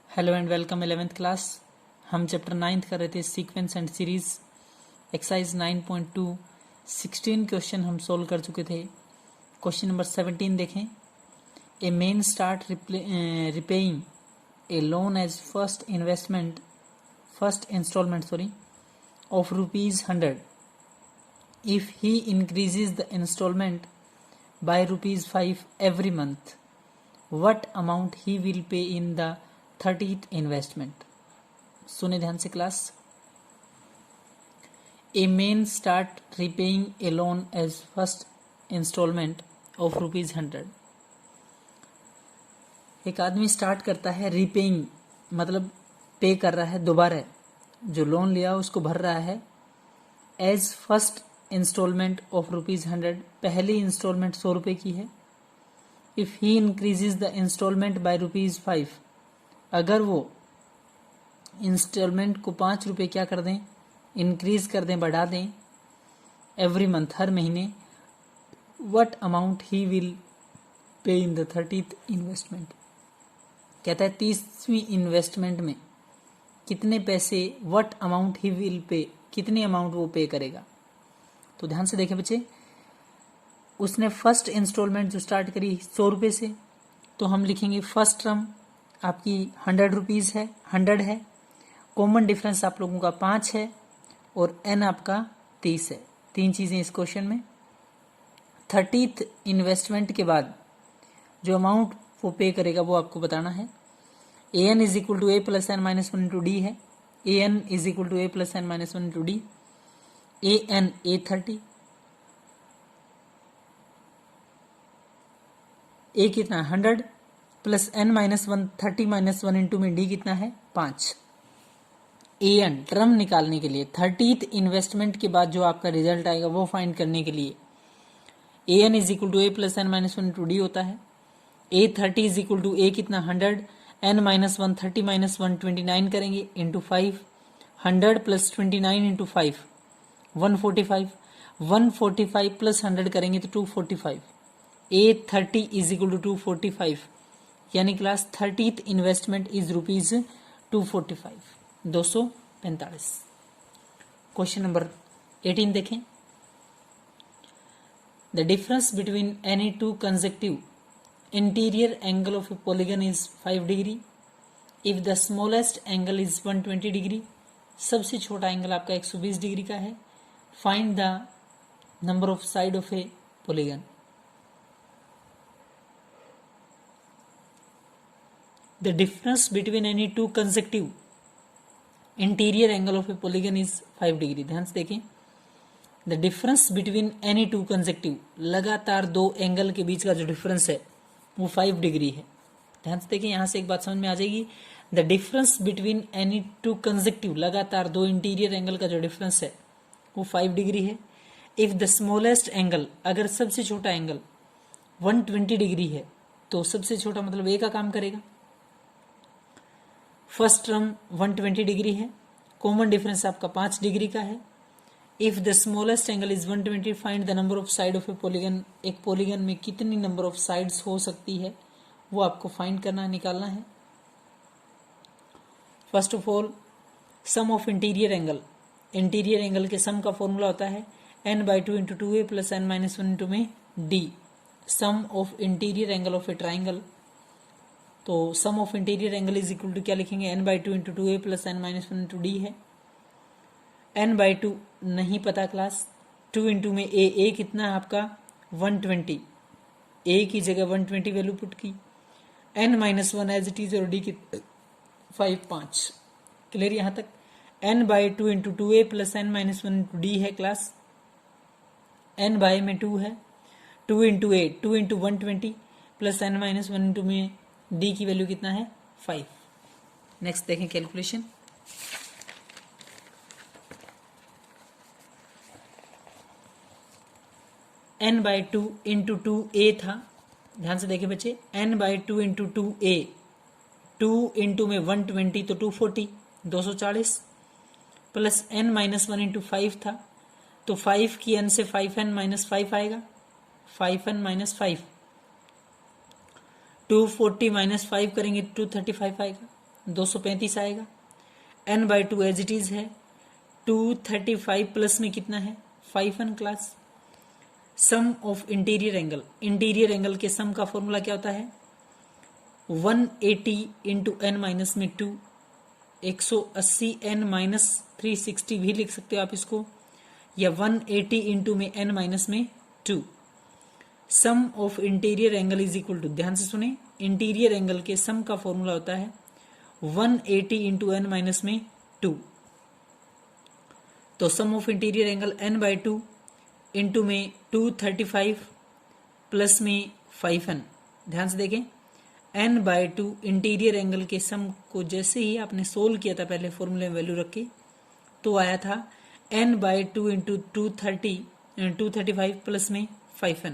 Hello and welcome 11th class. हम chapter 9 कर रहे थे sequence and series exercise 9.2 16 question हम सोल्व कर चुके थे। क्वेश्चन नंबर 17 देखें। A man start repaying a loan as first instalment of ₹100 if he increases the installment by ₹5 every month, what amount he will pay in the 30th investment? सुने ध्यान से class. A man start repaying a loan as first instalment of ₹100। एक आदमी start करता है repaying, मतलब पे कर रहा है, दोबारा जो लोन लिया उसको भर रहा है, एज फर्स्ट इंस्टॉलमेंट ऑफ ₹100। पहली इंस्टॉलमेंट 100 रुपये की है। If he increases the instalment by ₹5, अगर वो इंस्टॉलमेंट को 5 रुपये क्या कर दें, इंक्रीज कर दें, बढ़ा दें, एवरी मंथ, हर महीने, what amount he will pay in the 30th investment. कहता है 30वीं इन्वेस्टमेंट में कितने पैसे, what amount he will pay, कितनी अमाउंट वो पे करेगा। तो ध्यान से देखें बच्चे, उसने फर्स्ट इंस्टॉलमेंट जो स्टार्ट करी 100 रुपये से, तो हम लिखेंगे फर्स्ट टर्म आपकी 100 रुपीज़ है, 100 है। कॉमन डिफरेंस आप लोगों का 5 है और एन आपका 30 है। तीन चीज़ें इस क्वेश्चन में। 30th इन्वेस्टमेंट के बाद जो अमाउंट वो पे करेगा वो आपको बताना है। A N is equal to A plus N minus 1 into D है। A N is equal to A plus N minus 1 into D. A N A30, A कितना 100 plus N minus 1, 30 minus 1 into में D कितना है 5। A N term निकालने के लिए 30th investment के बाद जो आपका रिजल्ट आएगा वो फाइंड करने के लिए A N is equal to A plus N minus 1 into D होता है। A30 इज इक्वल टू ए कितना 100, एन माइनस 1, 30 माइनस 1 29 करेंगे इंटू 5। 100 प्लस 29 इंटू 5 145, 145 प्लस 100 करेंगे तो 245। A30 इज इक्वल टू 245, यानी class 30th investment is ₹245, 245। Question number 18 देखें। The difference between any two consecutive interior angle of A polygon is 5 degree if the smallest angle is 120 degree. सबसे छोटा angle आपका 120 degree का है। Find the number of side of A polygon. The difference between any two consecutive interior angle of A polygon is 5 degree. ध्यान से देखें, the difference between any two consecutive, लगातार दो एंगल के बीच का जो डिफरेंस है वो 5 डिग्री है। ध्यान से देखें, यहां से एक बात समझ में आ जाएगी। The difference between any two consecutive, लगातार दो इंटीरियर एंगल का जो डिफरेंस है वो 5 डिग्री है। इफ द स्मॉलेस्ट एंगल, अगर सबसे छोटा एंगल 120 डिग्री है तो सबसे छोटा मतलब ए का काम करेगा। फर्स्ट टर्म 120 डिग्री है, कॉमन डिफरेंस आपका 5 डिग्री का है। If the smallest angle is 120, find the number of side of A polygon. एक पॉलीगन में कितनी नंबर ऑफ साइड्स हो सकती है वो आपको फाइंड करना है, निकालना है। First of all, sum of interior angle, interior angle के सम का फॉर्मूला होता है n/2 into 2a plus n minus 1 into में d। Sum of interior angle of a triangle, तो sum of interior angle is equal to क्या लिखेंगे, n/2 into 2a plus n minus 1 into D है। n/2 नहीं पता class, 2 into में a कितना है आपका 120, a की जगह 120 वैल्यू पुट की, n minus 1 as it is और d की 5। क्लियर यहाँ तक। n/2 into 2a plus n minus 1 into D है क्लास। n बाय में 2 है, 2 into a, 2 into 120 plus n minus 1 into में डी की वैल्यू कितना है 5। नेक्स्ट देखें कैलकुलेशन। n/2 इंटू 2a था, ध्यान से देखें बच्चे, n/2 इंटू 2a, 2 इंटू में 120 तो 240, 240 प्लस n माइनस 1 इंटू 5 था, तो 5 की n से 5n माइनस 5 आएगा, 5n माइनस 5, 240 माइनस 5 करेंगे 235 आएगा। 235 आएगा। n/2 एज इट इज है। 235 प्लस में कितना है 5n class. Sum of interior angle, interior angle के सम का फॉर्मूला क्या होता है 180 इंटू एन माइनस में 2, 180 n माइनस 360 भी लिख सकते हो आप इसको, या 180 इंटू में n माइनस में 2। Sum of interior angle is equal to, ध्यान से सुने, इंटीरियर एंगल के सम का फॉर्मूला होता है 180 इंटू एन माइनस में 2। तो sum of interior angle n/2 into में 235 प्लस में 5n। ध्यान से देखें, n/2 इंटीरियर एंगल के सम को जैसे ही आपने सोल्व किया था पहले फॉर्मूले में वैल्यू रख के, तो आया था n/2 इंटू 235 प्लस में 5n।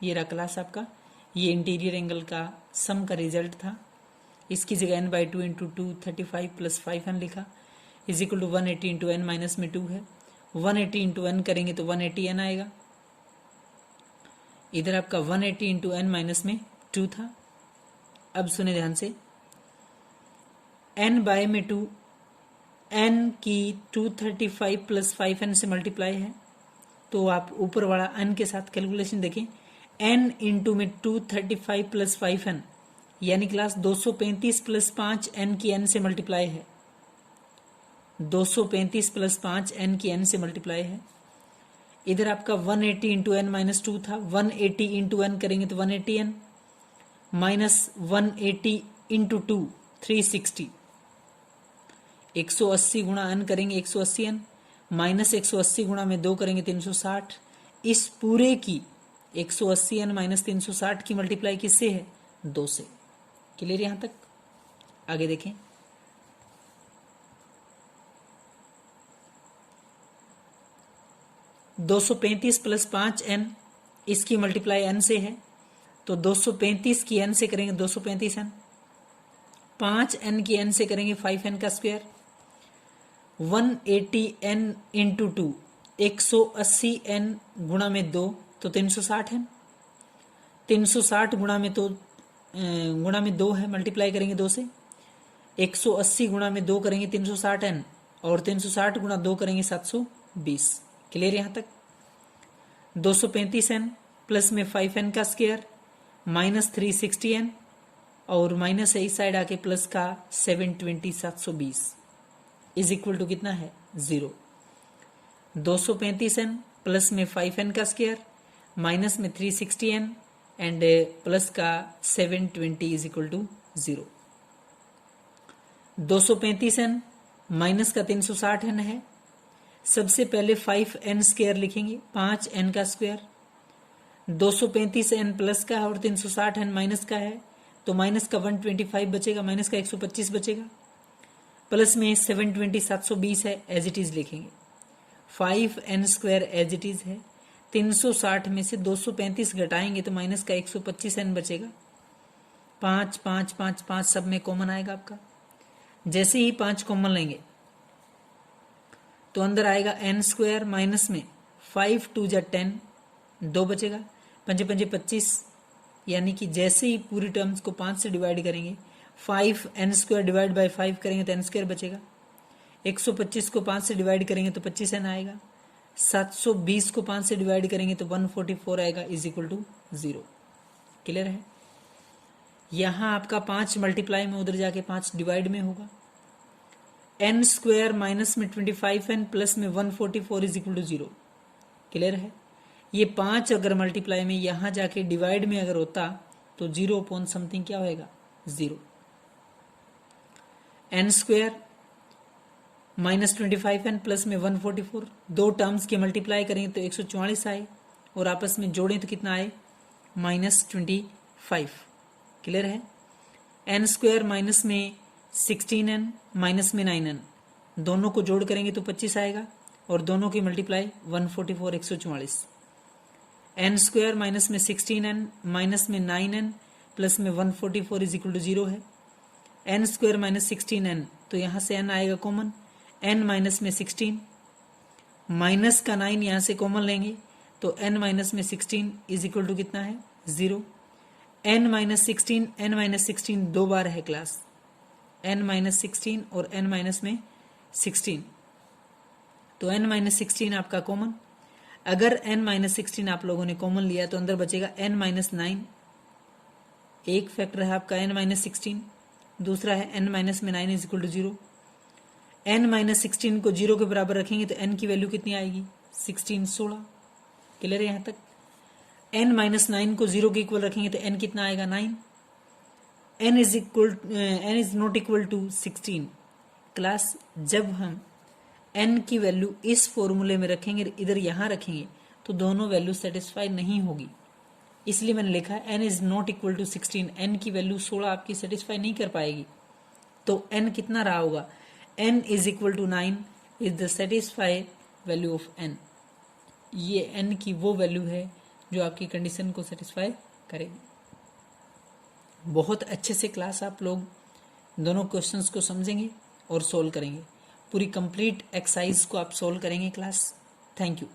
ये रहा क्लास आपका, ये इंटीरियर एंगल का सम का रिजल्ट था। इसकी जगह n/2 इंटू 235 प्लस 5n लिखा, is equal to 180 into n minus में 2 है। 180 इंटू एन करेंगे तो 180n आएगा। इधर आपका 180 इंटू एन माइनस में 2 था। अब सुने ध्यान से, n में 2, n की 235 प्लस 5n से मल्टीप्लाई है, तो आप ऊपर वाला n के साथ कैलकुलेशन देखें, n इंटू में 235 प्लस 5n, यानी क्लास 235 प्लस 5 n की n से मल्टीप्लाई है। 235 प्लस 5 n की n से मल्टीप्लाई है। इधर आपका 180 इंटू एन माइनस 2 था, 180 इंटू एन करेंगे तो 180n माइनस 180 इंटू 2 360, 180 गुणा n करेंगे 180n माइनस 180 गुणा में 2 करेंगे 360। इस पूरे की 180n माइनस 360 की मल्टीप्लाई किससे है 2 से। क्लियर यहां तक? आगे देखें, $235 प्लस 5n, इसकी मल्टीप्लाई n से है, तो 235 की n से करेंगे 235n, 5n की n से करेंगे 5n का स्क्वायर, 180n इंटू 2, 180n गुणा में 2 तो 360n, 360 गुणा में 2 है, मल्टीप्लाई करेंगे 2 से, 180 गुणा में 2 करेंगे 360n, और 360 गुणा 2 करेंगे 720। क्लियर यहां तक? 235n प्लस में 5n का स्क्वायर माइनस 360n, और माइनस है इस साइड आके प्लस का 720 720 इज इक्वल टू कितना है 0। 235n प्लस में 5n का स्क्वायर माइनस में 360n एंड प्लस का 720 is equal to 0। 235n minus का 360n है, सबसे पहले 5n स्क्वायर लिखेंगे, 5n का स्क्वायर, 235n प्लस का है और 360n माइनस का है, तो माइनस का 125 बचेगा, माइनस का 125 बचेगा, प्लस में 720 720 है, एज इट इज लिखेंगे। 5n square as it is है, 360 में से 235 घटाएंगे तो माइनस का 125n बचेगा, 5 5 5 5 सब में कॉमन आएगा आपका। जैसे ही 5 कॉमन लेंगे तो अंदर आएगा n स्क्वायर माइनस में 5 2 जा 10, 2 बचेगा, 5 5 25, यानी कि जैसे ही पूरी टर्म्स को 5 से डिवाइड करेंगे, 5n स्क्वायर डिवाइड बाय 5 करेंगे तो n स्क्वायर बचेगा, 125 को 5 से डिवाइड करेंगे तो 25n आएगा, 720 को 5 से डिवाइड करेंगे तो 144 आएगा, इज इक्वल टू 0। क्लियर है? यहां आपका 5 मल्टीप्लाई में, उधर जाके 5 डिवाइड में होगा। n स्क्वायर माइनस में 25n प्लस में 144 इज इक्वल टू 0। क्लियर है? ये 5 अगर मल्टीप्लाई में यहां जाके डिवाइड में अगर होता तो 0 अपॉन समथिंग क्या होएगा 0। n square minus 25n plus में 144, दो टर्म्स के मल्टीप्लाई करें तो 144 आए, और आपस में जोड़ें तो कितना आए -25। क्लियर है? n स्क्वायर माइनस में 16n माइनस में 9n, दोनों को जोड़ करेंगे तो 25 आएगा, और दोनों की मल्टीप्लाई 144 144। n स्क्वायर माइनस में 16n माइनस में 9n प्लस में 144 इज इक्वल टू 0 है। n स्क्वायर माइनस 16n, तो यहाँ से n आएगा कॉमन, n माइनस में 16 माइनस का 9 यहाँ से कॉमन लेंगे तो n माइनस में 16 इज इक्वल टू कितना है 0। n माइनस 16 दो बार है क्लास, n-16 और n- में 16, तो n-16 आपका कॉमन। अगर n-16 आप लोगों ने कॉमन लिया तो अंदर बचेगा n-9, एक फैक्टर है आपका n-16, दूसरा है n- में 9 इज इक्वल टू 0। n-16 को 0 के बराबर रखेंगे तो n की वैल्यू कितनी आएगी, 16। क्लियर है यहाँ तक। n-9 को 0 के इक्वल रखेंगे तो n कितना आएगा, 9। n is not equal to 16। Class जब हम n की वैल्यू इस फॉर्मूले में रखेंगे, इधर यहाँ रखेंगे, तो दोनों वैल्यू सेटिस्फाई नहीं होगी, इसलिए मैंने लिखा n is not equal to 16। n की वैल्यू 16 आपकी सेटिस्फाई नहीं कर पाएगी, तो n कितना रहा होगा, n is equal to 9 is the satisfy value of n। ये n की वो वैल्यू है जो आपकी कंडीशन को सेटिस्फाई करेगी। बहुत अच्छे से क्लास आप लोग दोनों क्वेश्चंस को समझेंगे और सोल्व करेंगे, पूरी कंप्लीट एक्सरसाइज को आप सोल्व करेंगे क्लास। Thank you.